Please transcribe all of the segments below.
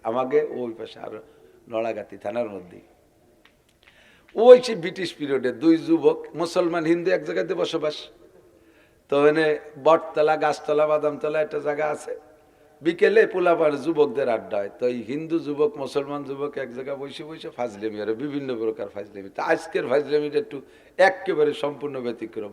আমাকে ওই পাশে আর নড়াগাতি থানার মধ্যে। ওই সে ব্রিটিশ পিরিয়ডে দুই যুবক মুসলমান হিন্দু এক জায়গাতে বসবাস। তো এনে বটতলা, গাছতলা, বাদামতলা একটা জায়গা আছে। বিকেলে পোলাপান যুবকদের আড্ডা হয়। তো এই হিন্দু যুবক মুসলমান যুবক এক জায়গায় বসে বসে ফাজলেমি আর বিভিন্ন প্রকার ফাজলেমি। তা আজকের ফাজলেমিটা একটু একেবারে সম্পূর্ণ ব্যতিক্রম।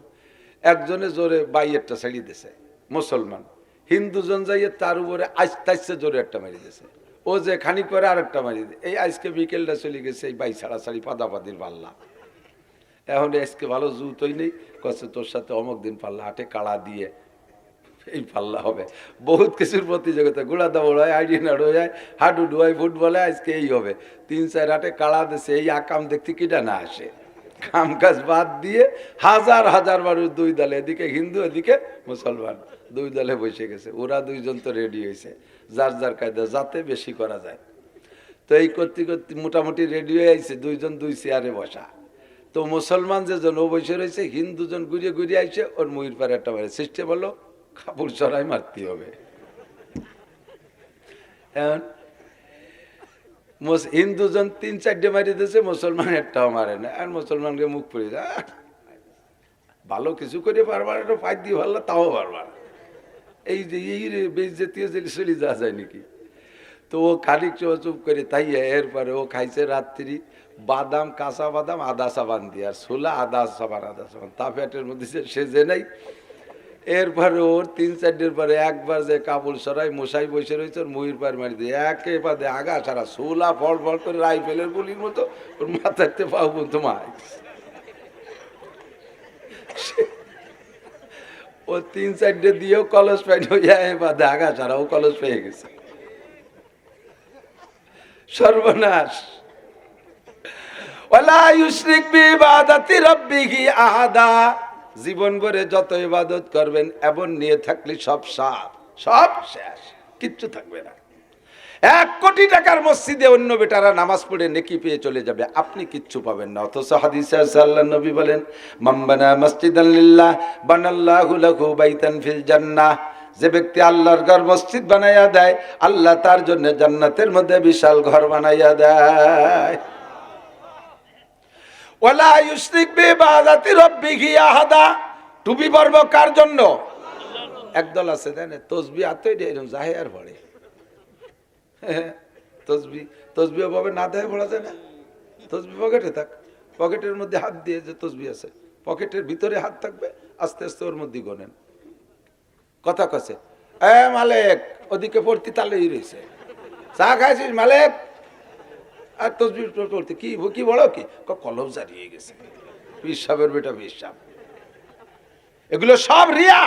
একজনে জোরে বাইয়েরটা ছাড়িয়ে দিছে মুসলমান, হিন্দুজন যাইয়ে তার উপরে আস্তে আস্তে জোরে একটা মারি দিছে। ও যে খানিক পরে আরেকটা মারি দিয়ে এই আজকে বিকেলটা চলে গেছে এই বাই ছাড়াছাড়ি পাদাপাদির পাল্লা। এখন আজকে ভালো জুতোই নেই, কছে তোর সাথে অমুক দিন পাল্লা হাটে কাড়া দিয়ে এই পাল্লা হবে। বহুত কিছুর প্রতিযোগিতা, গোড়া দাবড় হয়, আইডিয়ানার হয়, হাডুডু হয়, ফুটবলে আজকে এই হবে। 3-4 হাটে কাড়া দিছে, এই আকাম দেখতে কিটা না আসে। কাম কাজ বাদ দিয়ে হাজার হাজার মানুষ দুই দলে, এদিকে হিন্দু এদিকে মুসলমান, দুই দলে বসে গেছে। ওরা দুইজন তো রেডি হয়েছে যার যার কায়দা যাতে বেশি করা যায়। তো এই করতে করতে মোটামুটি রেডি হয়ে আইছে, দুইজন দুই চেয়ারে বসা। তো মুসলমান যেজন ও বসে রয়েছে, হিন্দুজন ঘুরিয়ে ঘুরিয়ে আইছে, ওর মুহির পারে একটা মারে সিস্টেম হলো কাপড় চড়াই মারতে হবে। এখন হিন্দুজন 3-4টে মারি দিয়েছে, মুসলমান একটাও মারে না। আর মুসলমানকে মুখ পড়ে যায়, ভালো কিছু করে পারবার, একটা ফাইট দিয়ে ভালো তাও পারবার, এই যে এই বেইজ্জতীয় চলে যাওয়া যায় নাকি। তো ও খানিক চুপ করে তাই। এরপরে ও খাইছে রাত্রি বাদাম, কাঁচা বাদাম আদা সাবান দিয়ে, আর ছোলা আদা সাবান তা পেটের মধ্যে সেজে নাই। এরপরে ওর 3-4 পরে একবার যে কাপড় সরাই মশাই বসে রয়েছে, ওর মুহির পার মারি দিয়ে একেবারে আগা ছাড়া ছোলা ফল ফল করে রাইফেলের গুলির মতো ওর মাথাতে পাও পর্যন্ত মার। ও 3-4 দিয়েও কলস পাই বাদে আগা ছাড়া ও কলস পেয়ে গেছে। সর্বনাশ। ওয়ালা ইউশরিক বিইবাদাতি রাব্বিহি আহাদা। জীবন ভরে যত ইবাদত করবেন এমন নিয়ে থাকলে সব সব শেষ, কিচ্ছু থাকবে না। 1 কোটি টাকার মসজিদে অন্য বেটারা নামাজ পড়ে নেকি পেয়ে চলে যাবে, আপনি কিচ্ছু পাবেন না। অথচ হাদিসে আছে আল্লাহর নবী বলেন, মান বানা মাসজিদান লিল্লাহ বানাল্লাহু লাহু বাইতান ফিল জান্নাহ। যে ব্যক্তি আল্লাহর ঘর মসজিদ বানাইয়া দেয়, আল্লাহ তার জন্য জান্নাতের মধ্যে বিশাল ঘর বানাইয়া দেয়। ওয়ালা ইউশরিক বিইবাদাতি রাব্বিহি আহাদা। টুপি পরব কার জন্য? একদল আছে দেন তসবিহ হাতে এরকম জাহে আর পড়ে। তসবিহ ভাবে না দেয় পড়া যায় না। তসবিহ পকেটে থাক, পকেটের মধ্যে হাত দিয়ে যে তসবিহ আছে পকেটের ভিতরে হাত থাকবে, আস্তে আস্তে ওর মধ্যে গোনেন। কথা কছে মালেক ওদিকে পড়তি তালেই রয়েছে, চা খাইছিস মালেক? আর তসবিহ পড়তে কি কি বড় কি কলম জারিয়ে গেছে, পীর সাহেবের বেটা পীর সাহেব। এগুলো সব রিয়া।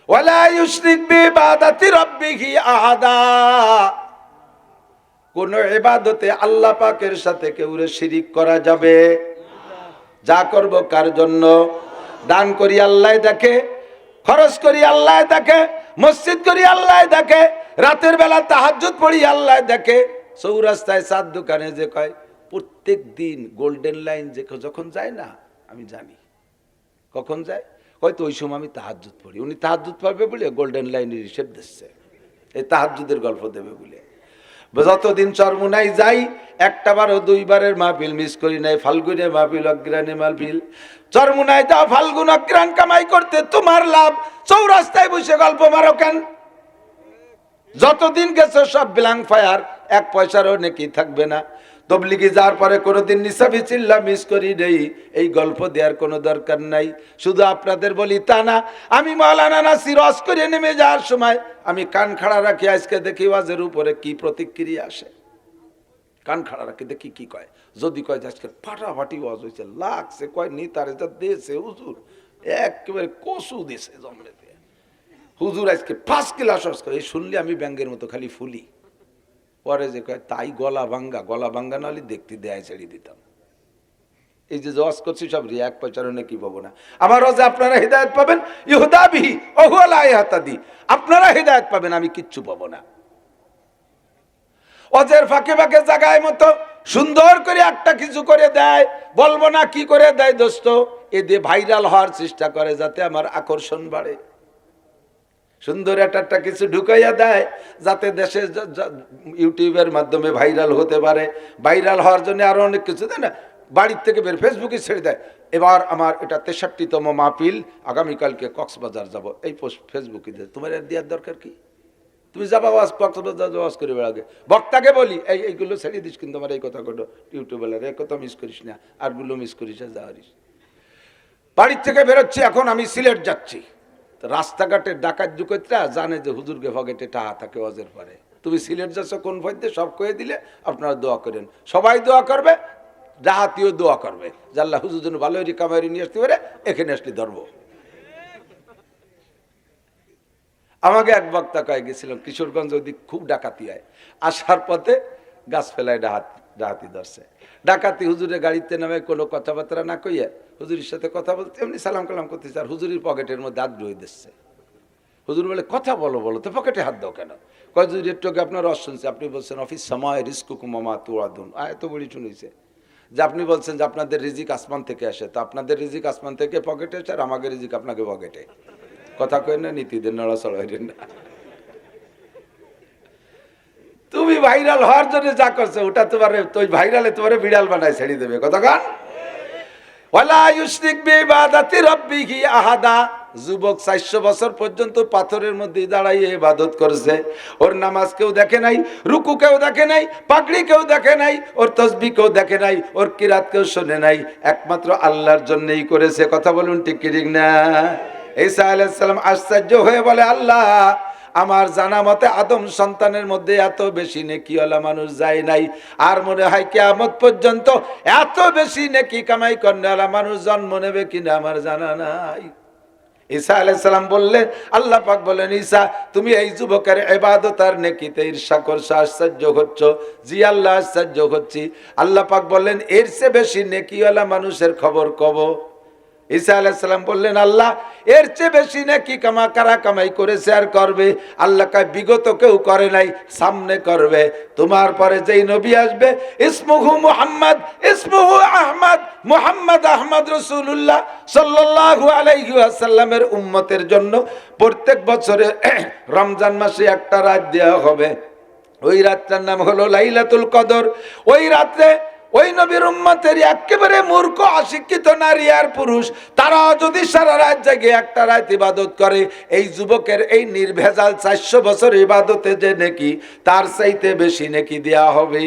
ওয়ালা ইউশরিক বিইবাদাতি রাব্বিহি আহাদা। কোন ইবাদতে আল্লাহ পাকের সাথে কেউরে শিরিক করা যাবে? যা করব কার জন্য? দান করি আল্লাহ দেখে, খরচ করি আল্লাহ দেখে, মসজিদ করি আল্লাহ দেখে, রাতের বেলা তাহাজ্জুদ পড়ি আল্লাহ দেখে, চৌরাস্তায় চার দোকানে যে কয় প্রত্যেক দিন গোল্ডেন লাইন যে যখন যায় না, আমি জানি কখন যায়, হয়তো ওই সময় আমি তাহাজ্জুদ পড়ি। উনি তাহাজ্জুদ পড়বে বলে গোল্ডেন লাইনের হিসেব দিচ্ছে, এই তাহাজ্জুদের গল্প দেবে বলে। যতদিন চরমুনাই যাই, 1বার ও 2বারের মাহফিল মিস করি নাই। ফাল্গুনের মাহফিল, অগ্রাণী মাহফিল। চরমুনাই যাও ফাল্গুন অগ্রাণ কামাই করতে, তোমার লাভ। চৌরাস্তায় বসে গল্প মারো কেন? যতদিন গেছে সব ব্ল্যাঙ্ক ফায়ার, 1 পয়সারও নেকি থাকবে না। তবলিগে যাওয়ার পরে কোনোদিন নিসাবি চিল্লা মিস করি নেই, এই গল্প দেওয়ার কোনো দরকার নাই। শুধু আপনাদের বলি তা না, আমি মাওলানা নাসির ওয়াজ করে নেমে যাওয়ার সময় আমি কান খাড়া রাখি, আজকে দেখি ওয়াজের উপরে কি প্রতিক্রিয়া আসে। কান খাড়া রাখি দেখি কি কয়। যদি কয় যে আজকে ফাটাফাটি ওয়াজ হয়েছে, লাগছে, কয় নেতারে যা দিয়েছে হুজুর, একেবারে কসু দিয়েছে জমরেতে, হুজুর আজকে 5 ক্লাস ওয়াজ করে, এই শুনলে আমি ব্যাঙ্গের মতো খালি ফুলি। পরে যে কয় তাই গলা ভাঙ্গা নাহলে দেখতে দেয় ছেড়ে দিতাম। এই যে ওয়াজ করছি সব রিয়া, 1 পয়সারও নাকি পাবো না। আমার ওয়াজে আপনারা হিদায়াত পাবেন, ইহুদা বিহি ওয়া হুয়া লা ইয়াহতাদি। আপনারা হিদায়াত পাবেন, আমি কিচ্ছু পাবো না। ওয়াজের ফাঁকে ফাঁকে জায়গায় মতো সুন্দর করে একটা কিছু করে দেয়, বলবো না কি করে দেয় দোস্ত, এ দিয়ে ভাইরাল হওয়ার চেষ্টা করে যাতে আমার আকর্ষণ বাড়ে। সুন্দর একটা কিছু ঢুকাইয়া দেয় যাতে দেশে ইউটিউবের মাধ্যমে ভাইরাল হতে পারে। ভাইরাল হওয়ার জন্য আরো অনেক কিছু দেয় না, বাড়ির থেকে বের ফেসবুকে ছেড়ে দেয়, এবার আমার এটা 63তম মাহফিল, আগামীকালকে কক্সবাজার যাব, এই পোস্ট ফেসবুকে দেয়। তোমার এর দেওয়ার দরকার কি? তুমি যাবা কক্সবাজার ওয়াজ করে বেড়াবে। বক্তাকে বলি এইগুলো ছেড়ে দিস, কিন্তু আমার এই কথা কটো ইউটিউবে এই কথা মিস করিস না, আরগুলো মিস করিস না, যাওয়ারিস। বাড়ির থেকে বেরোচ্ছি, এখন আমি সিলেট যাচ্ছি, রাস্তাঘাটে ডাকাত জুকৈতরা জানে যে হুজুরকে পকেটে টাকা থাকে ওয়াজের পরে। তুমি সিলেট যাচ্ছ কোন ফয়দে, সব কয়ে দিলে আপনারা দোয়া করেন, সবাই দোয়া করবে, ডাহাতিও দোয়া করবে যে আল্লাহ হুজুর জন্য ভালো রিকাভারি নিয়ে আসতে পারে, এখানে আসলে ধরবো। আমাকে এক বক্তা কয়ে গেছিলাম কিশোরগঞ্জ ওদিক খুব ডাকাতি হয়, আসার পথে গাছ ফেলায় ডাহাতি ধরছে। ডাকাতি হুজুরের গাড়িতে নামে কোনো কথাবার্তা না কইয়া হুজুরের সাথে কথা বলতে এমনি সালাম কালাম করতেছে, আর হুজুরের পকেটের মধ্যে হাত ঢুয়ে দিচ্ছে। হুজুর বলে কথা বলো বলো তো পকেটে হাত দাও কেন? কয় হুজুর একটু আগে আপনার রস শুনছে, আপনি বলছেন অফিস সময় রিস্কুকুম মামা তুয়াদুন, এত বড়ি শুনেছে যে আপনি বলছেন যে আপনাদের রিজিক আসমান থেকে আসে, তো আপনাদের রিজিক আসমান থেকে পকেটে আসে, আর আমাকে রিজিক আপনাকে পকেটে। কথা কই না, নীতিদের নড়াচড়া হইলেন না। তুমি ভাইরাল হওয়ার জন্য যা করছো ওটা তোমার ওই ভাইরালে তোমার বিড়াল বানায় ছেড়ে দেবে। কথা কান ওয়ালা ইউশরিক বিইবাদাতি রাব্বিহি আহাদা। যুবক 400 বছর পর্যন্ত পাথরের মধ্যে দাঁড়াইয়ে ইবাদত করেছে, ওর নামাজ কেউ দেখে নাই, রুকু কেউ দেখে নাই, পাগড়ি কেউ দেখে নাই, ওর তাসবিহ কেউ দেখে নাই, ওর কিরাত কেউ শুনে নাই, একমাত্র আল্লাহর জন্যই করেছে। কথা বলুন ঠিক কি ঠিক না? ঈসা আলাইহিস সালাম আশ্চর্য হয়ে বলে, আল্লাহ আমার জানা মতে আদম সন্তানের মধ্যে এত বেশি নেকিওয়ালা মানুষ যায় নাই, আর মনে হয় কিয়ামত পর্যন্ত এত বেশি নেকি কামাই করেওয়ালা মানুষ জন্ম নেবে কিনা আমার জানা নাই। ঈসা আলাইহিস সালাম বললেন, আল্লাহ পাক বলেন, ঈসা তুমি এই যুবকের ইবাদত আর নেকিতে ঈর্ষা করছো, আশ্চর্য হচ্ছ? জি আল্লাহ আশ্চর্য হচ্ছি। আল্লাহ পাক বললেন, এর চেয়ে বেশি নেকিওয়ালা মানুষের খবর কব। ঈসা আলাইহিস সালাম বললেন, আল্লাহ এর চেয়ে বেশি নাকি কারা কামাই করেছে আর করবে? আল্লাহ কয় বিগত কেউ করে নাই, সামনে করবে। তোমার পরে যেই নবী আসবে, ইসমুহু মুহাম্মদ, ইসমুহু আহমদ, মুহাম্মদ আহমদ রাসূলুল্লাহ সাল্লাল্লাহু আলাইহি ওয়াসাল্লামের উম্মতের জন্য প্রত্যেক বছরে রমজান মাসে একটা রাত দেওয়া হবে, ওই রাতটার নাম হলো লাইলাতুল কদর। ওই রাতে ওই নবীর উম্মতের একেবারে মূর্খ অশিক্ষিত নারী আর পুরুষ, তারা যদি সারা রাত জেগে একটা রাত ইবাদত করে, এই যুবকের এই নির্ভেজাল 400 বছর ইবাদতে যে নেকি, তার চাইতে বেশি নেকি দেয়া হবে।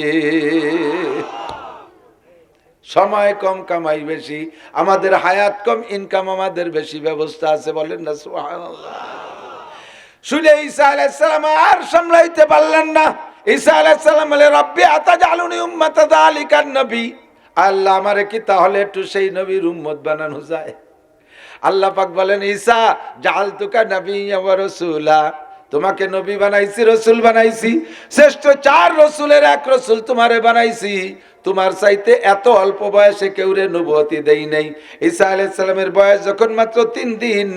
সময় কম কামাই বেশি, আমাদের হায়াত কম, ইনকাম আমাদের বেশি, ব্যবস্থা আছে। বলেন না সুবহানাল্লাহ। শুনে ঈসা আলাইহিস সালাম আর সামলাইতে পারলেন না। ঈসা আলাইহিস সালাম বলে, রব্বি আতাজালুনি উম্মাতা যালিকান নবী, আল্লাহ আমারে কি তাহলে একটু সেই নবীর উম্মত বানানো যায়? আল্লাহ পাক বলেন, ঈসা জাআলতুকা নাবিয়্যা ওয়া রাসূলা, তোমাকে নবী বানাইছি, রসুল বানাইছি, শ্রেষ্ঠ 4 রসুলের এক রসুল তোমারে বানাইছি। তোমার চাইতে এত অল্প বয়সে কেউরে নবুয়তি দেই নাই। ঈসা আলাইহিস সালামের বয়স যখন মাত্র 3 দিন,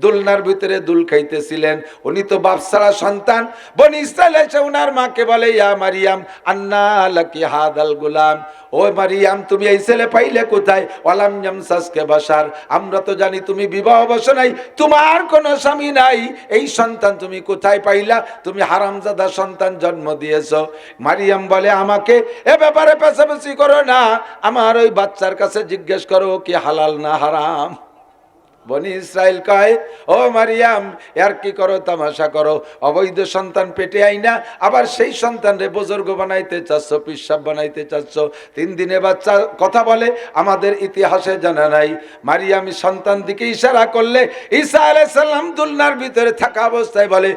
দুলনার ভিতরে দুল খাইতেছিলেন, উনি তো বাপ ছাড়া সন্তান। বনি ইসরাইল এসে উনার মাকে বলে, ইয়া মারিয়াম আন্না লাকি হাদাল গুলাম, ও মারিয়াম তুমি এই ছেলে পাইলে কোথায়? ওয়ালাম ইয়ামসাসকে বাশার, আমরা তো জানি তুমি বিবাহ বসো নাই, তোমার কোনো স্বামী নাই, এই সন্তান তুমি কোথায় পাইলা? তুমি হারামজাদা সন্তান জন্ম দিয়েছো। মারিয়াম বলে, আমাকে এ ব্যাপারে পেছাপেছি করো না, আমার ওই বাচ্চার কাছে জিজ্ঞেস করো কি হালাল না হারাম। বনি ইসরাইল কয়, ও মারিয়াম আর কি করো, তামাশা করো, অবৈধ সন্তান পেটে আইনা আবার সেই সন্তানরে বুজুর্গ বানাইতে চাচ্ছ, পিসাব বানাইতে চাচ্ছ। 3 দিনে বাচ্চা কথা বলে, আমাদের ইতিহাসে জানা নাই। মারিয়াম সন্তান দিকে ইশারা করলে ঈসা আলাইহিস সালাম দুলনার ভিতরে থাকা অবস্থায় বলে,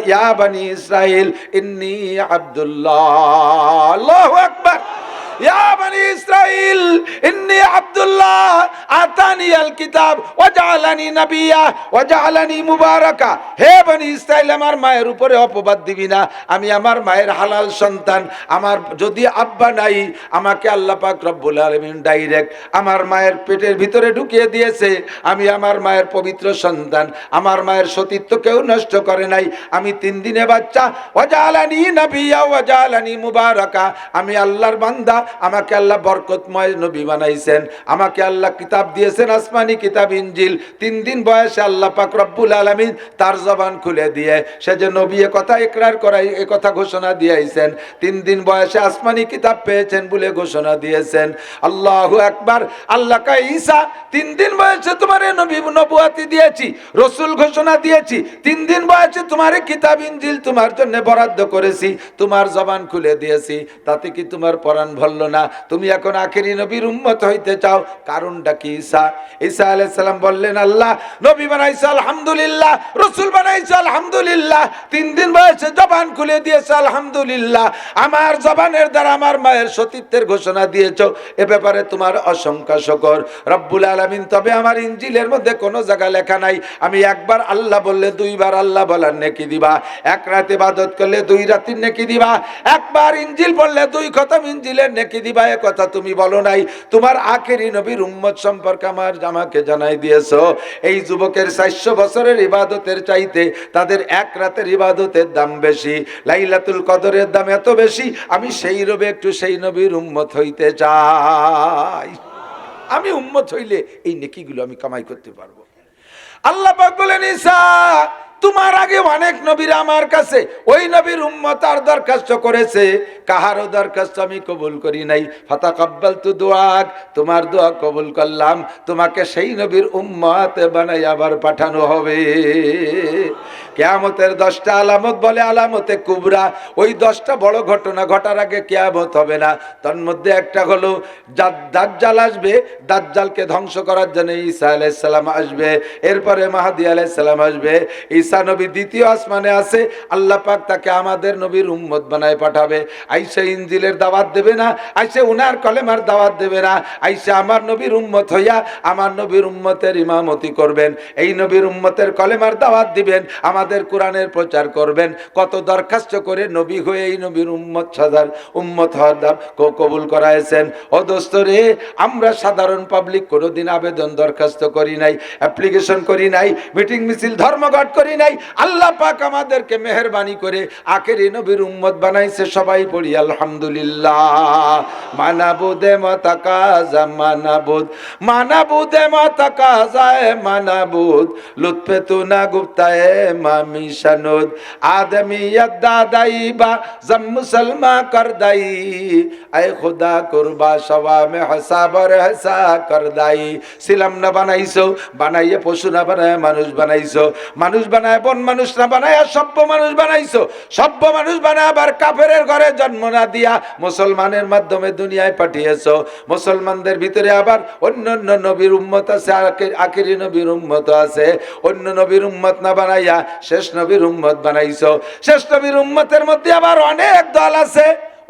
ইয়া বানি ইসরাইল ইন্নী আব্দুল্লাহ। আল্লাহু আকবার। ইয়া বানি ইসরাইল ইন্নী আব্দুল্লাহ আতানিয়াল কিতাব ওয়া জাআলানি নাবিয়্যা ওয়া জাআলানি মুবারাকা। হে বনি ইসরাইল, আমার মায়ের উপরে অপবাদ দিবি না, আমি আমার মায়ের হালাল সন্তান। আমার যদি আব্বা নাই, আমাকে আল্লাহ পাক রব্বুল আলামিন ডাইরেক্ট আমার মায়ের পেটের ভিতরে ঢুকিয়ে দিয়েছে। আমি আমার মায়ের পবিত্র সন্তান, আমার মায়ের সতীত্ব কেউ নষ্ট করে নাই। আমি 3 দিনে বাচ্চা। ওয়া জাআলানি নাবিয়্যা ওয়া জাআলানি মুবারাকা, আমি আল্লাহর বান্দা, আমাকে আল্লাহ বরকতময় নবী বানাইছেন। আমাকে আল্লাহ কিতাব দিয়েছেন, আসমানি কিতাব ইনজিল। 3 দিন বয়সে আল্লাহ পাক রব্বুল আলামিন তার জবান খুলে দিয়ে সে যে নবী এ কথা ইকরার করাই, এ কথা ঘোষণা দিয়েছেন। 3 দিন বয়সে আসমানি কিতাব পেয়েছেন বলে ঘোষণা দিয়েছেন। আল্লাহু আকবার। আল্লাহ কয় ঈসা 3 দিন বয়সে তোমারে নবী নবুয়াতি দিয়েছি, রসুল ঘোষণা দিয়েছি। 3 দিন বয়সে তোমারে কিতাব ইনজিল তোমার জন্য বরাদ্দ করেছি, তোমার জবান খুলে দিয়েছি। তাতে কি তোমার পরাণ ভরল না? তুমি এখন আখেরি নবীর উম্মত হইতে চাও, কারণটা কি? ঈসা আলাইহিস সালাম বললেন, আল্লাহ নবী বানাইছো আলহামদুলিল্লাহ, রসুল বানাইছো আলহামদুলিল্লাহ, 3 দিন বয়সে জবান খুলে দিয়েছো আলহামদুলিল্লাহ, আমার জবানের দ্বারা আমার মায়ের সতীত্বের ঘোষণা দিয়েছো, এ ব্যাপারে তোমার অসংখ্য শুকর রব্বুল আলামিন। তবে আমার ইনজিলের মধ্যে কোনো জায়গা লেখা নাই আমি একবার আল্লাহ বললে 2 বার আল্লাহ বলার নেকি দিবা, এক রাত ইবাদত করলে 2 রাতের নেকি দিবা, একবার ইনজিল পড়লে 2 খতম ইনজিলের নেকি দিবা। এ কথা তুমি বলো নাই। তোমার আখেরি নবীর উম্মত সম্পর্কে আমাকে জানাই দিয়েছো। এই যুবকের 400 বছরের ইবাদতের চাইতে তাদের এক রাতের ইবাদতের দাম বেশি, লাইলাতুল কদরের দাম এত বেশি। আমি সেই রবে একটু সেই নবীর উম্মত হইতে চাই। আমি উম্মত হইলে এই নেকিগুলো আমি কামাই করতে পারবো। আল্লাহ পাক বলেন, ঈসা তোমার আগে অনেক নবীরা আমার কাছে ওই নবীর উম্মত আর দরখাস্ত করেছে, কাহারও দরখাস্ত আমি কবুল করি নাই। ফাতাকাব্বালতু দুআক, তোমার দোয়া কবুল করলাম, তোমাকে সেই নবীর উম্মত বানাই আবার পাঠানো হবে। কিয়ামতের 10টা আলামত বলে আলামতে কুবরা, ওই 10টা বড় ঘটনা ঘটার আগে কিয়ামত হবে না। তার মধ্যে একটা হলো দাজ্জাল আসবে, দাজ্জালকে ধ্বংস করার জন্য ঈসা আলাইহিস সালাম আসবে, এরপরে মাহদী আলাইহিস সালাম আসবে। ঈসা নবী দ্বিতীয় আসমানে আছে, আল্লাহ পাক তাকে আমাদের নবীর উম্মত বানায় পাঠাবে। আইসা ইনজিলের দাওয়াত দেবে না, আইসা উনার কলেমার দাওয়াত দেবে না, আইসা আমার নবীর উম্মত হইয়া আমার নবীর উম্মতের ইমামতি করবেন, এই নবীর উম্মতের কলেমার দাওয়াত দিবেন, আমাদের কোরআনের প্রচার করবেন। কত দরখাস্ত করে নবী হয়ে এই নবীর উম্মত সাজার উম্মত হওয়ার দাম কবুল করাইছেন। ও দোস্ত রে, আমরা সাধারণ পাবলিক কোনোদিন আবেদন দরখাস্ত করি নাই, অ্যাপ্লিকেশন করি নাই, মিটিং মিছিল ধর্মঘট করি নাই। আল্লাহ পাক আমাদেরকে মেহেরবানি করে আখেরি নবীর উম্মত বানাইছে। সবাই পড়ি আলহামদুলিল্লাহ। মানাবুদে মাতাকাজা মানাবুদ, মানাবুদে মাতাকাজায়ে মানাবুদ, লুৎফে তুনা গুপ্তায়ে মামিশানুদ, আদমিয়ত দাদাইবা জম মুসলমা করদাই, আয় খুদা কুরবা সওয়া মে হিসাবর হিসা করদাই। ছিলাম না বানাইছো, বানাইয়ে পশু না বানায় মানুষ বানাইছো, মানুষ বানায় বন মানুষ না বানায় সভ্য মানুষ বানাইছো, সভ্য মানুষ বানায় আবার কাফেরের ঘরে জন্ম না দিয়া মুসলমানের মাধ্যমে দুনিয়ায় পাঠিয়েছো। মুসলমানদের ভিতরে আবার অন্য অন্য নবীর উম্মত আছে, আখেরি নবীর উম্মত আছে। অন্য নবীর উম্মত না বানাইয়া শেষ নবীর উম্মত বানাইছো। শেষ নবীর উম্মতের মধ্যে আবার অনেক দল আছে,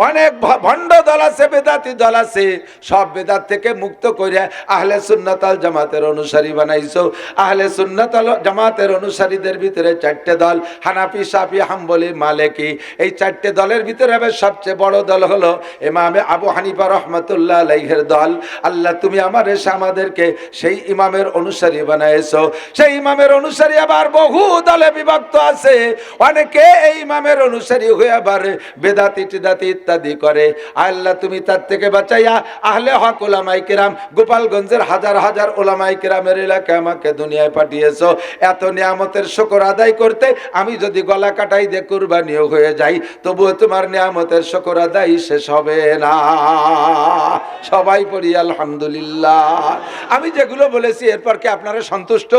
অনেক ভণ্ড দল আছে, বেদাতি দল আছে। সব বেদাত থেকে মুক্ত করে আহলে সুন্নাত আল জামাতের অনুসারী বানাইছো। আহলে সুন্নাত আল জামাতের অনুসারীদের ভিতরে 4টে দল, হানাফি, শাফি, হাম্বলি, মালিকি। এই 4টে দলের ভিতরে সবচেয়ে বড় দল হলো ইমামে আবু হানিফা রহমাতুল্লাহ আলাইহির দল। আল্লাহ তুমি আমাদেরকে সেই ইমামের অনুসারী বানাইছো। সেই ইমামের অনুসারী আবার বহু দলে বিভক্ত আছে। অনেকে এই ইমামের অনুসারী হয়ে আবার বেদাতি টিদাতি ইত্যাদি করে। আল্লাহ তুমি তার থেকে বাঁচাইয়া আহলে হক উলামায়ে কেরাম, গোপালগঞ্জের হাজার হাজার উলামায়ে কেরামের এলাকায় আমাকে দুনিয়ায় পাঠিয়েছো। এত নিয়ামতের শুকর আদায় করতে আমি যদি গলা কাটাই দিয়ে কুরবানিও হয়ে যাই, তবুও তোমার নিয়ামতের শুকর আদায় শেষ হবে না। সবাই পড়ি আলহামদুলিল্লাহ। আমি যেগুলো বলেছি এরপর কি আপনারা সন্তুষ্ট?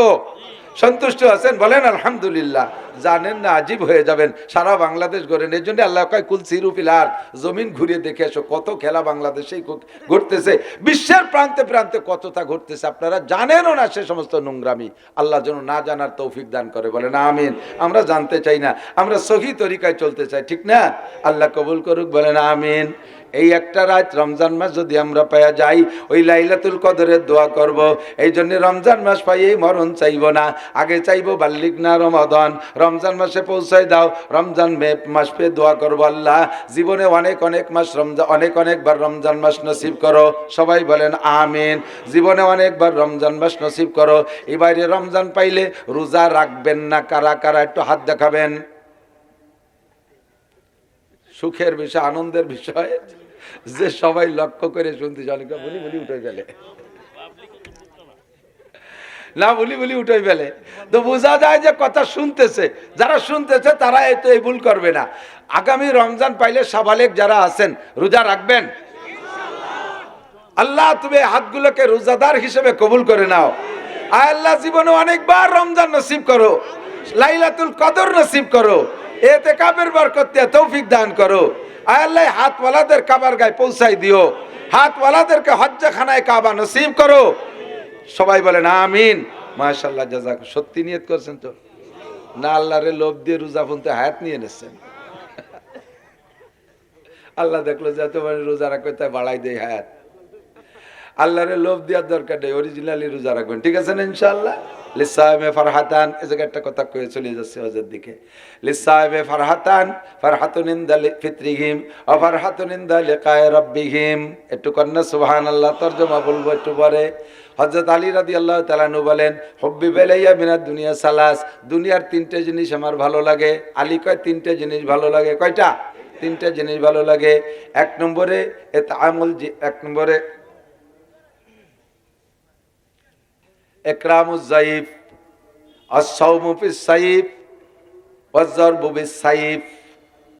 সন্তুষ্ট আছেন? বলেন আলহামদুলিল্লাহ। জানেন না, আজীব হয়ে যাবেন। সারা বাংলাদেশ ঘোরেন, এই জন্য আল্লাহ কয় কুল সিরু ফিল আরদ, জমিন ঘুরিয়ে দেখে এসো। কত খেলা বাংলাদেশেই ঘটতেছে, বিশ্বের প্রান্তে প্রান্তে কতটা ঘটতেছে, আপনারা জানেনও না সে সমস্ত নোংরামি। আল্লাহ যেন না জানার তৌফিক দান করে, বলেন আমিন। আমরা জানতে চাই না, আমরা সহি তরিকায় চলতে চাই, ঠিক না? আল্লাহ কবুল করুক, বলেন আমিন। এই একটা রাত রমজান মাস যদি আমরা পাইয়া যাই, ওই লাইলাতুল কদরের দোয়া করব। এই জন্য রমজান মাস পাইয়ে মরণ চাইব না, আগে চাইব বাল্লিক না রমাদান, রমজান মাসে পৌঁছায় দাও। রমজান মাস পেয়ে দোয়া করবো, আল্লাহ জীবনে অনেক অনেক মাস রমজান, অনেকবার রমজান মাস নসিব করো। সবাই বলেন আমিন। জীবনে অনেকবার রমজান মাস নসিব করো। এবারে রমজান পাইলে রোজা রাখবেন না কারা কারা, একটু হাত দেখাবেন। সুখের বিষয়, আনন্দের বিষয় যে সবাই লক্ষ্য করে শুনতে, অনেকে বলি উঠে গেলে না বলি বলি উঠে ফেলে। তো বোঝা যায় যে কথা শুনতেছে, যারা শুনতেছে তারা এই ভুল করবে না। আগামী রমজান পাইলে সাবালেক যারা আছেন রোজা রাখবেন। আল্লাহ তুমি হাতগুলোকে রোজাদার হিসেবে কবুল করে নাও। আয় আল্লাহ জীবনে অনেকবার রমজান নসিব করো, লাইলাতুল কদর নসিব করো, ইতিকাফের বরকত দিয়ে তৌফিক দান করো। আয় আল্লাহ হাতওয়ালাদের কাবার গায়ে পৌঁছাই দিও, হাতওয়ালাদেরকে হজ্জখানায় কাবা নসিব করো। সবাই বলেন আমিন। মাশাআল্লাহ, জাযাক। সত্যি নিয়ত করছেন তো না? আল্লাহরে লোভ দিয়ে রোজা ফুনতে হায়াত নিয়ে নিচ্ছেন। আল্লাহ দেখলো যে তোমার রোজা রাখবে তাই বাড়াই দেয় হায়াত। আল্লাহরে লোভ দেওয়ার দরকার নেই, অরিজিনালি রোজা রাখবেন, ঠিক আছে না ইনশাআল্লাহ? লিসাইমে ফারহাতান, এই জায়গায় একটা কথা কয়ে চলে যাচ্ছে হজের দিকে। লিসাইমে ফারহাতান, ফারহাতুন ইনদা ফিত্রিহিম ওয়া ফারহাতুন ইনদা লিকায়ে রাব্বিহিম। একটু কন্না সুবহানাল্লাহ তরজমা বলবো একটু পরে। হযরত আলী রাদিয়াল্লাহু তাআলা আনহু বলেন, হুব্বি বেলাইয়া মিনাদ দুনিয়া সালাস, দুনিয়ার তিনটে জিনিস আমার ভালো লাগে। আলী কয় তিনটে জিনিস ভালো লাগে। কয়টা? তিনটে জিনিস ভালো লাগে। এক নম্বরে ইতআমুল, এক নম্বরে ইকরামুজ যায়িফ, আস-সাওমু ফিস সাইফ ওয়াজ-যারবু বিস সাইফ।